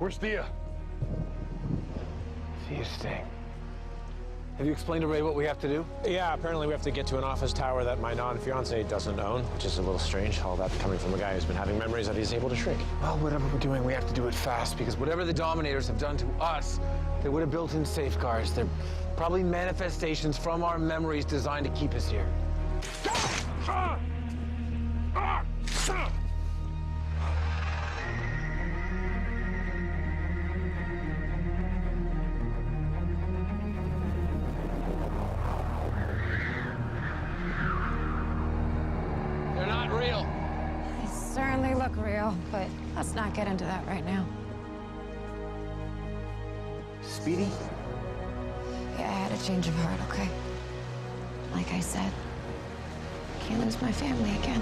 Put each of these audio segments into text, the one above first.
Where's Thea? Thea's staying. Have you explained to Ray what we have to do? Yeah, apparently we have to get to an office tower that my non-fiancé doesn't own, which is a little strange, all that coming from a guy who's been having memories that he's able to shrink. Well, whatever we're doing, we have to do it fast, because whatever the Dominators have done to us, they would have built in safeguards. They're probably manifestations from our memories designed to keep us here. They're not real. They certainly look real, but let's not get into that right now. Speedy? Yeah, I had a change of heart, okay? Like I said, can't lose my family again.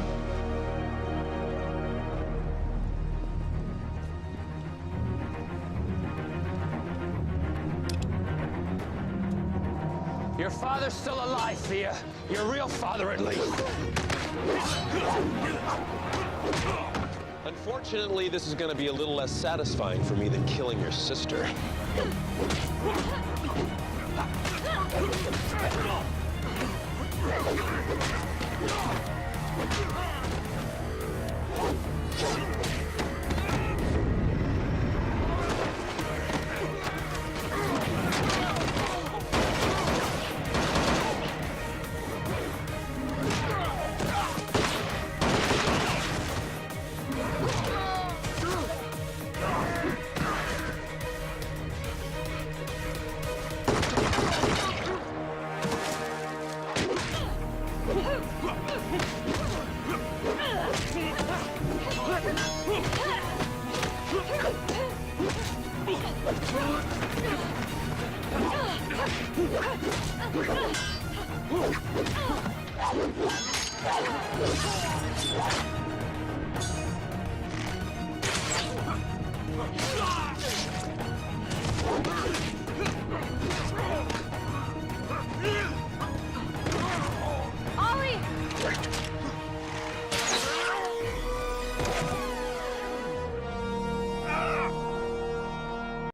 Your father's still alive, Thea. Your real father, at least. Unfortunately, this is going to be a little less satisfying for me than killing your sister.